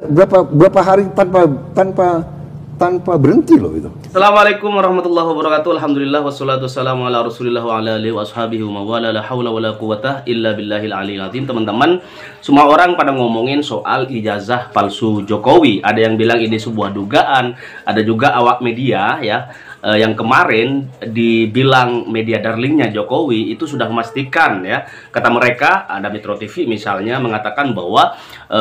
berapa hari tanpa berhenti loh itu. Assalamualaikum warahmatullahi wabarakatuh. Alhamdulillah wassalatu wassalamu ala Rasulillah wa ala alihi wa ashabihi wa mawala la haula wala quwata illa billahil aliyil azim. Teman-teman, semua orang pada ngomongin soal ijazah palsu Jokowi. Ada yang bilang ini sebuah dugaan, ada juga awak media ya yang kemarin dibilang media darlingnya Jokowi itu sudah memastikan ya. Kata mereka, ada Metro TV misalnya mengatakan bahwa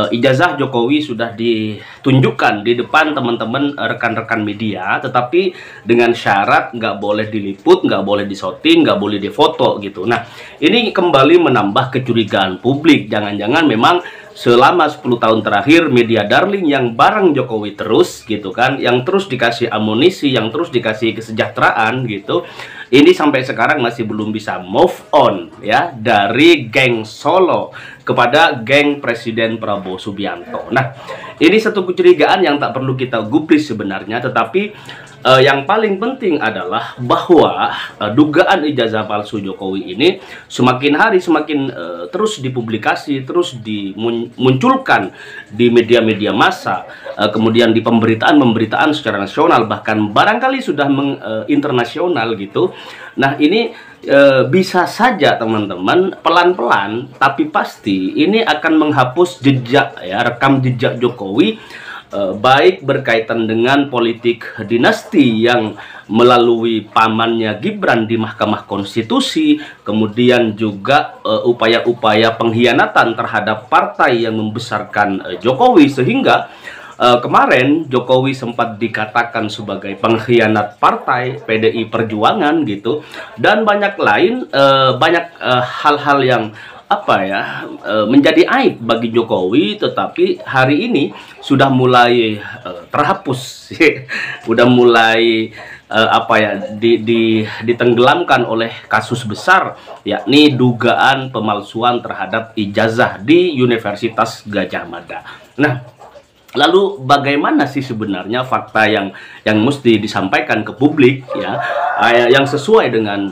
ijazah Jokowi sudah ditunjukkan di depan teman-teman rekan-rekan media, tetapi dengan syarat nggak boleh diliput, nggak boleh disorting, nggak boleh difoto gitu. Nah, ini kembali menambah kecurigaan publik. Jangan-jangan memang selama 10 tahun terakhir media darling yang bareng Jokowi terus gitu kan, yang terus dikasih amunisi, yang terus dikasih kesejahteraan gitu, ini sampai sekarang masih belum bisa move on ya dari geng Solo kepada geng Presiden Prabowo Subianto. Nah, ini satu kecurigaan yang tak perlu kita gubris sebenarnya, tetapi yang paling penting adalah bahwa dugaan ijazah palsu Jokowi ini semakin hari semakin terus dipublikasi, terus dimunculkan di media-media massa, kemudian di pemberitaan secara nasional, bahkan barangkali sudah internasional gitu. Nah, ini bisa saja teman-teman pelan-pelan tapi pasti ini akan menghapus jejak ya, rekam jejak Jokowi, baik berkaitan dengan politik dinasti yang melalui pamannya Gibran di Mahkamah Konstitusi, kemudian juga upaya-upaya pengkhianatan terhadap partai yang membesarkan Jokowi, sehingga kemarin Jokowi sempat dikatakan sebagai pengkhianat partai PDI Perjuangan gitu, dan banyak lain, banyak hal-hal yang menjadi aib bagi Jokowi, tetapi hari ini sudah mulai terhapus, sudah mulai ditenggelamkan oleh kasus besar, yakni dugaan pemalsuan terhadap ijazah di Universitas Gadjah Mada. Nah, lalu bagaimana sih sebenarnya fakta yang mesti disampaikan ke publik ya, yang sesuai dengan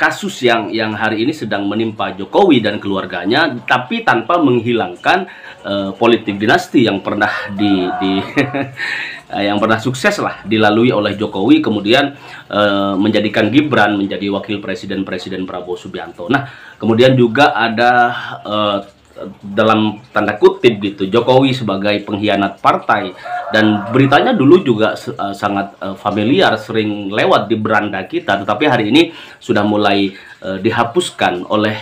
kasus yang hari ini sedang menimpa Jokowi dan keluarganya, tapi tanpa menghilangkan politik dinasti yang pernah yang pernah sukses lah dilalui oleh Jokowi, kemudian menjadikan Gibran menjadi wakil presiden Prabowo Subianto. Nah, kemudian juga ada dalam tanda kutip gitu Jokowi sebagai pengkhianat partai, dan beritanya dulu juga sangat familiar, sering lewat di beranda kita, tetapi hari ini sudah mulai dihapuskan oleh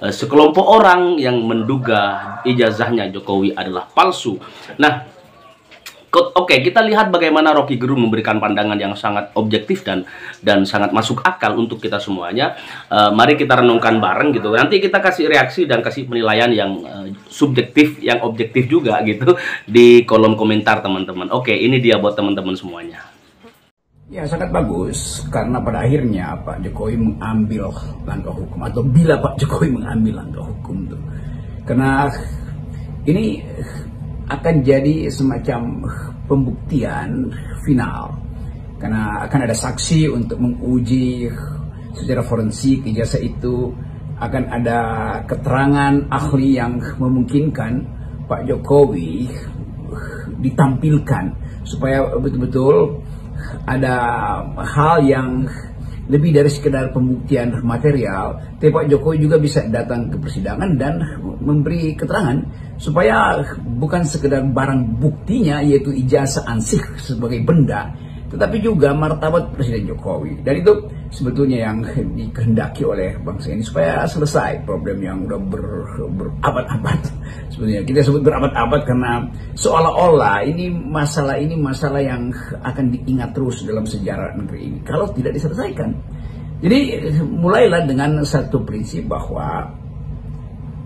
sekelompok orang yang menduga ijazahnya Jokowi adalah palsu. Nah, oke, kita lihat bagaimana Rocky Gerung memberikan pandangan yang sangat objektif dan sangat masuk akal untuk kita semuanya. Mari kita renungkan bareng gitu. Nanti kita kasih reaksi dan kasih penilaian yang subjektif, yang objektif juga gitu di kolom komentar teman-teman. Oke, ini dia buat teman-teman semuanya. Ya, sangat bagus karena pada akhirnya Pak Jokowi mengambil langkah hukum, atau bila Pak Jokowi mengambil langkah hukum tuh. Karena ini akan jadi semacam pembuktian final, karena akan ada saksi untuk menguji secara forensik ijazah itu, akan ada keterangan ahli yang memungkinkan Pak Jokowi ditampilkan supaya betul-betul ada hal yang lebih dari sekedar pembuktian material, tapi Pak Jokowi juga bisa datang ke persidangan dan memberi keterangan supaya bukan sekedar barang buktinya yaitu ijazah ansih sebagai benda, tetapi juga martabat Presiden Jokowi. Dan itu sebetulnya yang dikehendaki oleh bangsa ini supaya selesai problem yang udah berabad-abad. Sebetulnya kita sebut berabad-abad karena seolah-olah ini masalah yang akan diingat terus dalam sejarah negeri ini kalau tidak diselesaikan. Jadi mulailah dengan satu prinsip bahwa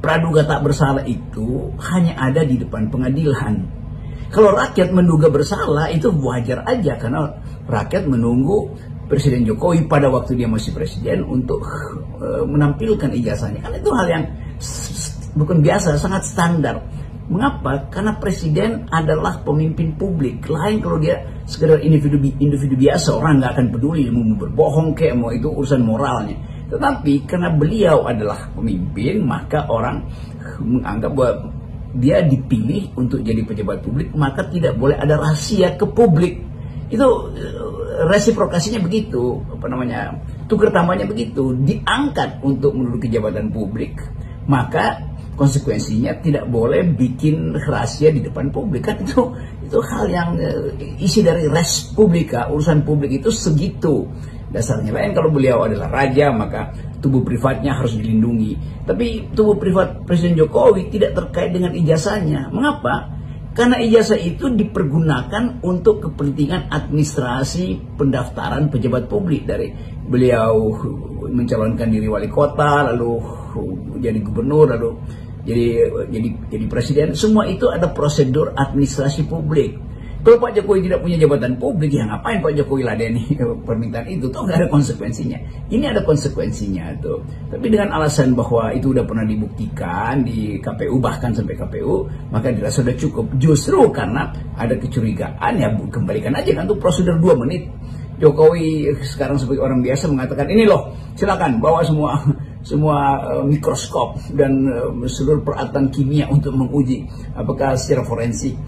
praduga tak bersalah itu hanya ada di depan pengadilan. Kalau rakyat menduga bersalah itu wajar aja, karena rakyat menunggu Presiden Jokowi pada waktu dia masih presiden untuk menampilkan ijazahnya. Karena itu hal yang bukan biasa, sangat standar. Mengapa? Karena presiden adalah pemimpin publik. Lain kalau dia sekedar individu biasa, orang nggak akan peduli mau berbohong kayak mau itu urusan moralnya. Tetapi karena beliau adalah pemimpin, maka orang menganggap bahwa dia dipilih untuk jadi pejabat publik, maka tidak boleh ada rahasia ke publik. Itu resiprokasinya begitu, tukar tambahnya begitu, diangkat untuk menduduki jabatan publik, maka konsekuensinya tidak boleh bikin rahasia di depan publik. Kan itu hal yang isi dari res publika, urusan publik itu segitu dasarnya. Lain kalau beliau adalah raja, maka tubuh privatnya harus dilindungi. Tapi tubuh privat Presiden Jokowi tidak terkait dengan ijazahnya. Mengapa? Karena ijazah itu dipergunakan untuk kepentingan administrasi pendaftaran pejabat publik. Dari beliau mencalonkan diri wali kota, lalu jadi gubernur, lalu jadi presiden. Semua itu ada prosedur administrasi publik. Kalau Pak Jokowi tidak punya jabatan publik, ya ngapain Pak Jokowi ladeni permintaan itu? Tuh nggak ada konsekuensinya. Ini ada konsekuensinya tuh. Tapi dengan alasan bahwa itu udah pernah dibuktikan di KPU, bahkan sampai KPU, maka dirasa sudah cukup. Justru karena ada kecurigaan, ya kembalikan aja kan tuh prosedur 2 menit. Jokowi sekarang sebagai orang biasa mengatakan, ini loh, silakan bawa semua mikroskop dan seluruh peralatan kimia untuk menguji apakah secara forensik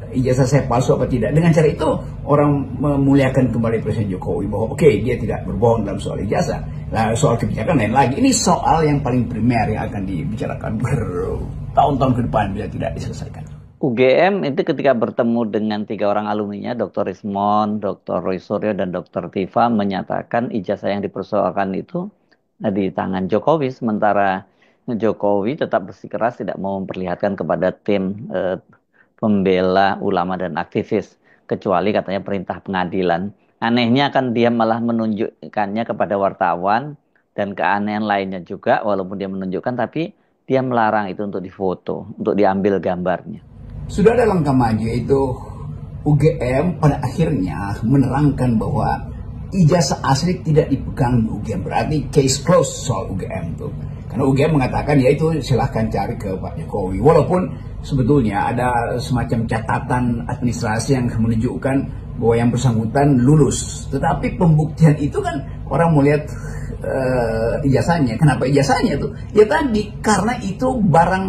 ijazah saya palsu apa tidak. Dengan cara itu orang memuliakan kembali Presiden Jokowi bahwa oke, dia tidak berbohong dalam soal ijazah. Nah, soal kebijakan lain lagi. Ini soal yang paling primer yang akan dibicarakan bertahun-tahun ke depan bila tidak diselesaikan. UGM itu ketika bertemu dengan 3 orang alumninya, Dr. Rismond, Dr. Roy Suryo, dan Dr. Tifa, menyatakan ijazah yang dipersoalkan itu di tangan Jokowi, sementara Jokowi tetap bersikeras tidak mau memperlihatkan kepada tim pembela ulama dan aktivis, kecuali katanya perintah pengadilan. Anehnya kan dia malah menunjukkannya kepada wartawan, dan keanehan lainnya juga, walaupun dia menunjukkan, tapi dia melarang itu untuk difoto, untuk diambil gambarnya. Sudah ada langkah maju, yaitu UGM pada akhirnya menerangkan bahwa ijazah asli tidak dipegang di UGM. Berarti case closed soal UGM itu. Karena UGM mengatakan ya itu silahkan cari ke Pak Jokowi. Walaupun sebetulnya ada semacam catatan administrasi yang menunjukkan bahwa yang bersangkutan lulus. Tetapi pembuktian itu kan orang mau lihat ijazahnya. Kenapa ijazahnya itu? Ya tadi karena itu barang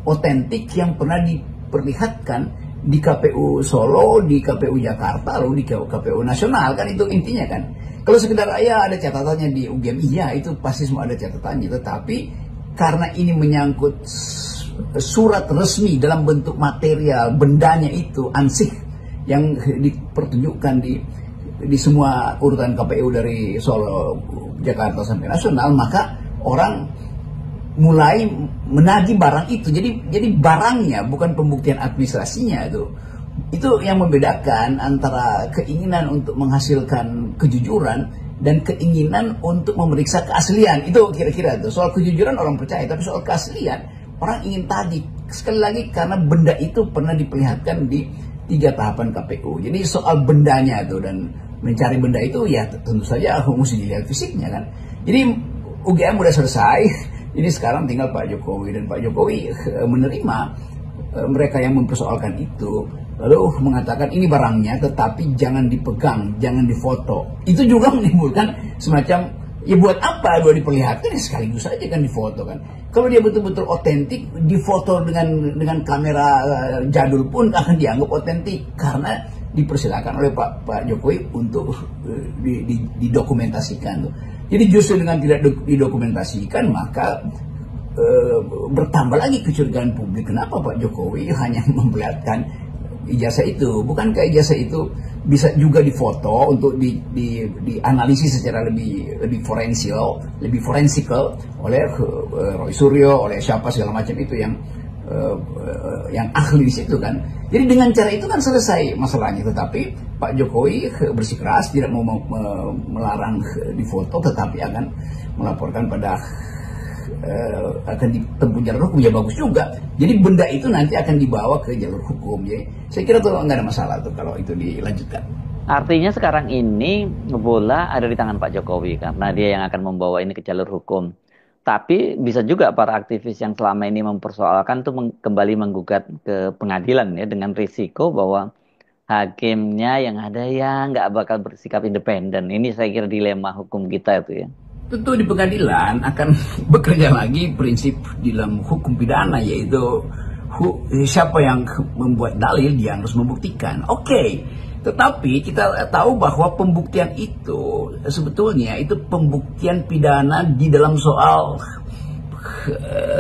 otentik yang pernah diperlihatkan di KPU Solo, di KPU Jakarta, lalu di KPU Nasional, kan itu intinya kan. Kalau sekedar ya ada catatannya di UGM, iya itu pasti semua ada catatannya. Tetapi karena ini menyangkut surat resmi dalam bentuk material, bendanya itu ansih yang dipertunjukkan di semua urutan KPU dari Solo, Jakarta sampai Nasional, maka orang mulai menagih barang itu. Jadi barangnya, bukan pembuktian administrasinya itu. Itu yang membedakan antara keinginan untuk menghasilkan kejujuran dan keinginan untuk memeriksa keaslian. Itu kira-kira itu. Soal kejujuran orang percaya, tapi soal keaslian orang ingin tagih. Sekali lagi karena benda itu pernah diperlihatkan di 3 tahapan KPU. Jadi soal bendanya itu dan mencari benda itu ya tentu saja mesti dilihat fisiknya kan. Jadi UGM udah selesai. Ini sekarang tinggal Pak Jokowi, dan Pak Jokowi menerima mereka yang mempersoalkan itu, lalu mengatakan ini barangnya tetapi jangan dipegang, jangan difoto. Itu juga menimbulkan semacam, ya buat apa buat diperlihatkan, ya sekaligus saja kan difoto kan. Kalau dia betul-betul otentik, difoto dengan kamera jadul pun akan dianggap otentik karena dipersilakan oleh Pak Jokowi untuk didokumentasikan tuh. Jadi justru dengan tidak didokumentasikan, maka bertambah lagi kecurigaan publik. Kenapa Pak Jokowi hanya memperlihatkan ijazah itu? Bukankah ijazah itu bisa juga difoto untuk dianalisis secara lebih forensikal oleh Roy Suryo, oleh siapa segala macam itu yang ahli di situ kan. Jadi dengan cara itu kan selesai masalahnya. Tetapi Pak Jokowi bersikeras tidak mau melarang difoto, tetapi akan melaporkan pada akan ditempuh jalur hukum. Ya bagus juga. Jadi benda itu nanti akan dibawa ke jalur hukum. Ya. Saya kira tuh nggak ada masalah tuh kalau itu dilanjutkan. Artinya sekarang ini bola ada di tangan Pak Jokowi karena dia yang akan membawa ini ke jalur hukum. Tapi bisa juga para aktivis yang selama ini mempersoalkan tuh kembali menggugat ke pengadilan ya, dengan risiko bahwa hakimnya yang ada ya nggak bakal bersikap independen. Ini saya kira dilema hukum kita itu ya. Tentu di pengadilan akan bekerja lagi prinsip dalam hukum pidana, yaitu siapa yang membuat dalil dia harus membuktikan. Oke. Tetapi kita tahu bahwa pembuktian itu sebetulnya itu pembuktian pidana di dalam soal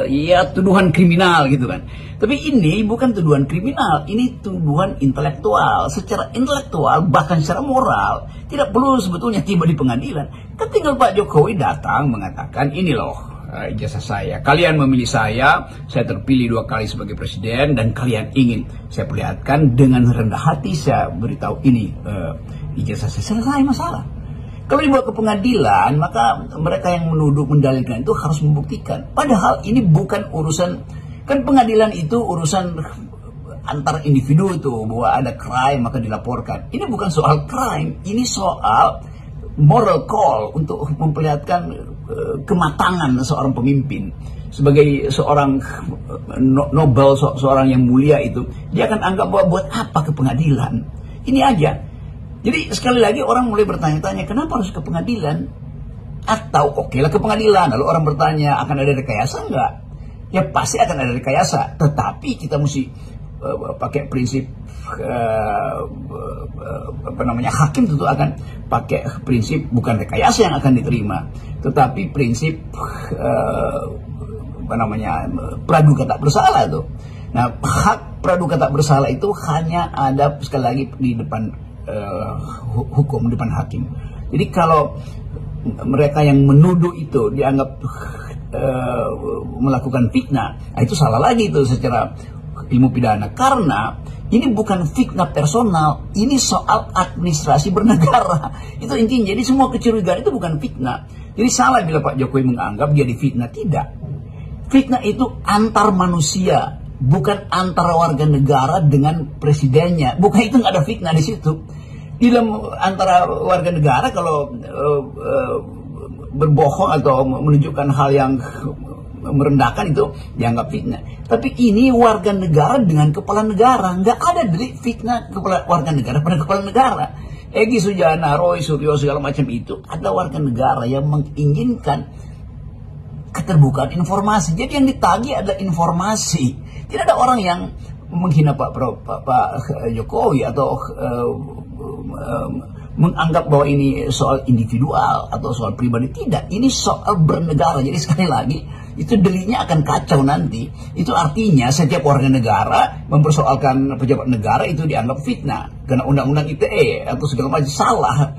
ya tuduhan kriminal gitu kan. Tapi ini bukan tuduhan kriminal, ini tuduhan intelektual. Secara intelektual bahkan secara moral tidak perlu sebetulnya tiba di pengadilan. Kan tinggal Pak Jokowi datang mengatakan, ini loh ijazah saya, kalian memilih saya terpilih 2 kali sebagai presiden dan kalian ingin saya perlihatkan dengan rendah hati, saya beritahu ini ijazah saya, selesai masalah. Kalau dibawa ke pengadilan, maka mereka yang menuduh mendalilkan itu harus membuktikan. Padahal ini bukan urusan, kan pengadilan itu urusan antar individu tuh, bahwa ada crime maka dilaporkan. Ini bukan soal crime, ini soal moral call untuk memperlihatkan kematangan seorang pemimpin. Sebagai seorang Nobel, seorang yang mulia itu, dia akan anggap bahwa buat apa ke pengadilan. Ini aja. Jadi sekali lagi orang mulai bertanya-tanya, kenapa harus ke pengadilan? Atau oke lah ke pengadilan, lalu orang bertanya, akan ada rekayasa enggak? Ya pasti akan ada rekayasa, tetapi kita mesti pakai prinsip hakim tentu akan pakai prinsip bukan rekayasa yang akan diterima, tetapi prinsip praduga tak bersalah itu. Nah, hak praduga tak bersalah itu hanya ada sekali lagi di depan hukum, depan hakim. Jadi kalau mereka yang menuduh itu dianggap melakukan fitnah, nah itu salah lagi itu secara ilmu pidana, karena ini bukan fitnah personal, ini soal administrasi bernegara. Itu intinya. Jadi semua kecurigaan itu bukan fitnah. Jadi salah bila Pak Jokowi menganggap dia difitnah. Tidak. Fitnah itu antar manusia, bukan antara warga negara dengan presidennya. Bukan, itu nggak ada fitnah di situ. Di dalam antara warga negara kalau berbohong atau menunjukkan hal yang merendahkan itu dianggap fitnah. Tapi ini warga negara dengan kepala negara, nggak ada delik fitnah warga negara pada kepala negara. Egy Sujana, Roy Suryo segala macam itu ada warga negara yang menginginkan keterbukaan informasi. Jadi yang ditagih adalah informasi. Tidak ada orang yang menghina Pak Jokowi atau menganggap bahwa ini soal individual atau soal pribadi. Tidak, ini soal bernegara. Jadi sekali lagi, itu deliknya akan kacau nanti. Itu artinya setiap warga negara mempersoalkan pejabat negara itu dianggap fitnah karena undang-undang ITE atau segala macam. Salah.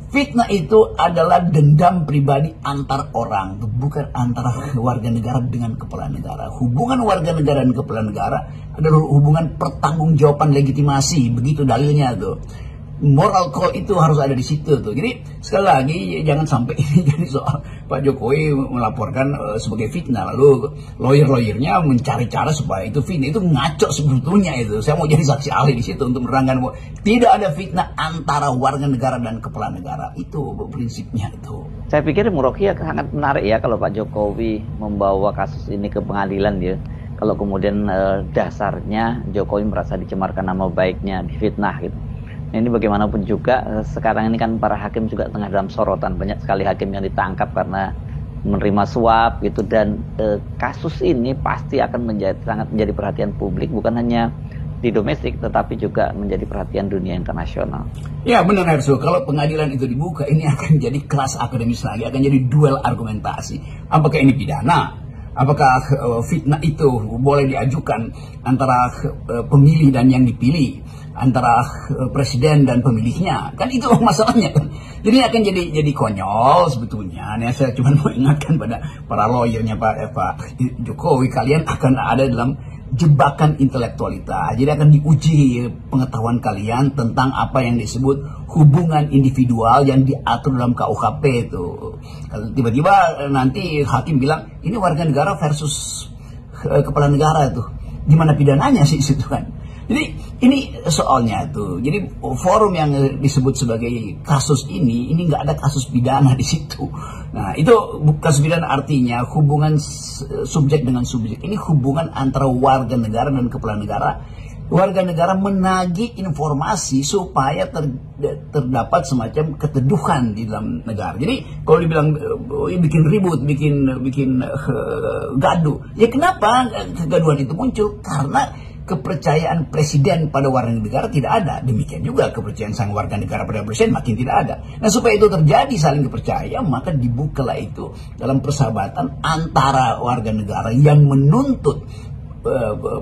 Fitnah itu adalah dendam pribadi antar orang, bukan antara warga negara dengan kepala negara. Hubungan warga negara dan kepala negara adalah hubungan pertanggungjawaban legitimasi, begitu dalilnya tuh. Moral call itu harus ada di situ tuh. Jadi sekali lagi jangan sampai ini jadi soal Pak Jokowi melaporkan sebagai fitnah, lalu lawyer-lawyernya mencari cara supaya itu fitnah. Itu ngaco sebetulnya itu. Saya mau jadi saksi ahli di situ untuk menerangkan bahwa tidak ada fitnah antara warga negara dan kepala negara. Itu prinsipnya itu. Saya pikir Murokia sangat menarik ya kalau Pak Jokowi membawa kasus ini ke pengadilan ya. Kalau kemudian dasarnya Jokowi merasa dicemarkan nama baiknya, difitnah gitu. Ini bagaimanapun juga sekarang ini kan para hakim juga tengah dalam sorotan. Banyak sekali hakim yang ditangkap karena menerima suap gitu, dan kasus ini pasti akan sangat menjadi perhatian publik, bukan hanya di domestik tetapi juga menjadi perhatian dunia internasional. Ya benar Herso, kalau pengadilan itu dibuka ini akan jadi kelas akademis lagi, akan jadi duel argumentasi. Apakah ini pidana? Apakah fitnah itu boleh diajukan antara pemilih dan yang dipilih, antara presiden dan pemilihnya? Kan itu masalahnya kan. Jadi akan jadi konyol sebetulnya. Nah, saya cuma mau ingatkan pada para lawyernya Pak Jokowi, kalian akan ada dalam jebakan intelektualitas. Jadi akan diuji pengetahuan kalian tentang apa yang disebut hubungan individual yang diatur dalam KUHP itu. Kalau tiba-tiba nanti hakim bilang ini warga negara versus kepala negara itu, gimana pidananya sih situ kan? Jadi ini soalnya tuh. Jadi forum yang disebut sebagai kasus ini nggak ada kasus pidana di situ. Nah itu kasus pidana artinya hubungan subjek dengan subjek. Ini hubungan antara warga negara dan kepala negara warga negara menagih informasi supaya terdapat semacam keteduhan di dalam negara. Jadi kalau dibilang bikin ribut, bikin gaduh, ya kenapa kegaduhan itu muncul? Karena kepercayaan presiden pada warga negara tidak ada. Demikian juga kepercayaan sang warga negara pada presiden makin tidak ada. Nah, supaya itu terjadi saling kepercayaan, maka dibukalah itu dalam persahabatan antara warga negara yang menuntut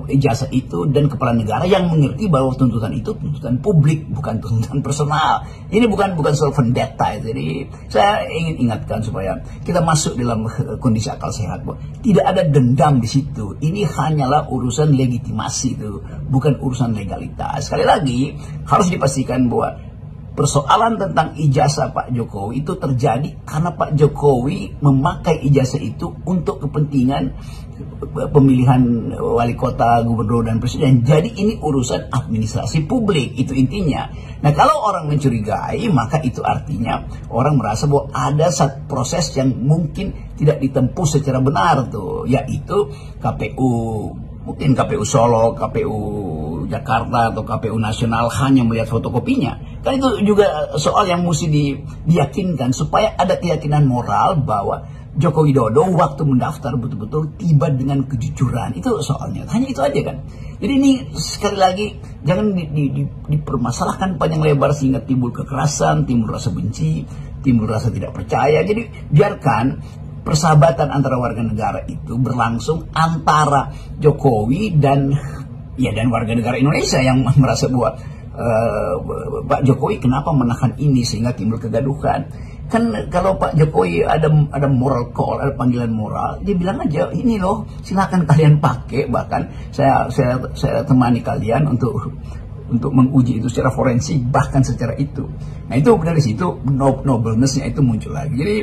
ijazah itu dan kepala negara yang mengerti bahwa tuntutan itu tuntutan publik, bukan tuntutan personal. Ini bukan soal vendetta. Jadi saya ingin ingatkan supaya kita masuk dalam kondisi akal sehat, bahwa tidak ada dendam di situ. Ini hanyalah urusan legitimasi itu, bukan urusan legalitas. Sekali lagi harus dipastikan bahwa persoalan tentang ijazah Pak Jokowi itu terjadi karena Pak Jokowi memakai ijazah itu untuk kepentingan pemilihan wali kota, gubernur, dan presiden. Jadi ini urusan administrasi publik, itu intinya. Nah, kalau orang mencurigai, maka itu artinya orang merasa bahwa ada satu proses yang mungkin tidak ditempuh secara benar tuh, yaitu KPU, mungkin KPU Solo, KPU Jakarta, atau KPU Nasional hanya melihat fotokopinya. Kan itu juga soal yang mesti diyakinkan supaya ada keyakinan moral bahwa Joko Widodo waktu mendaftar betul-betul tiba dengan kejujuran. Itu soalnya, hanya itu aja kan. Jadi ini sekali lagi jangan dipermasalahkan panjang lebar sehingga timbul kekerasan, timbul rasa benci, timbul rasa tidak percaya. Jadi biarkan persahabatan antara warga negara itu berlangsung antara Jokowi dan warga negara Indonesia yang merasa bahwa Pak Jokowi kenapa menahan ini sehingga timbul kegaduhan. Kan kalau Pak Jokowi ada moral call, ada panggilan moral, dia bilang aja, ini loh silakan kalian pakai, bahkan saya temani kalian untuk menguji itu secara forensik, bahkan secara itu. Nah, itu dari situ nobleness-nya itu muncul lagi. Jadi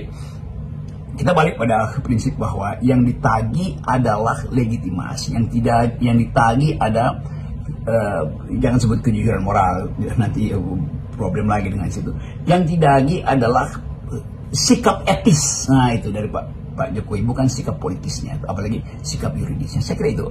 kita balik pada prinsip bahwa yang ditagi adalah legitimasi, yang ditagi ada jangan sebut kejujuran moral, nanti problem lagi dengan situ. Yang ditagi adalah sikap etis. Nah, itu dari Pak Jokowi, bukan sikap politisnya, apalagi sikap yuridisnya. Saya kira itu.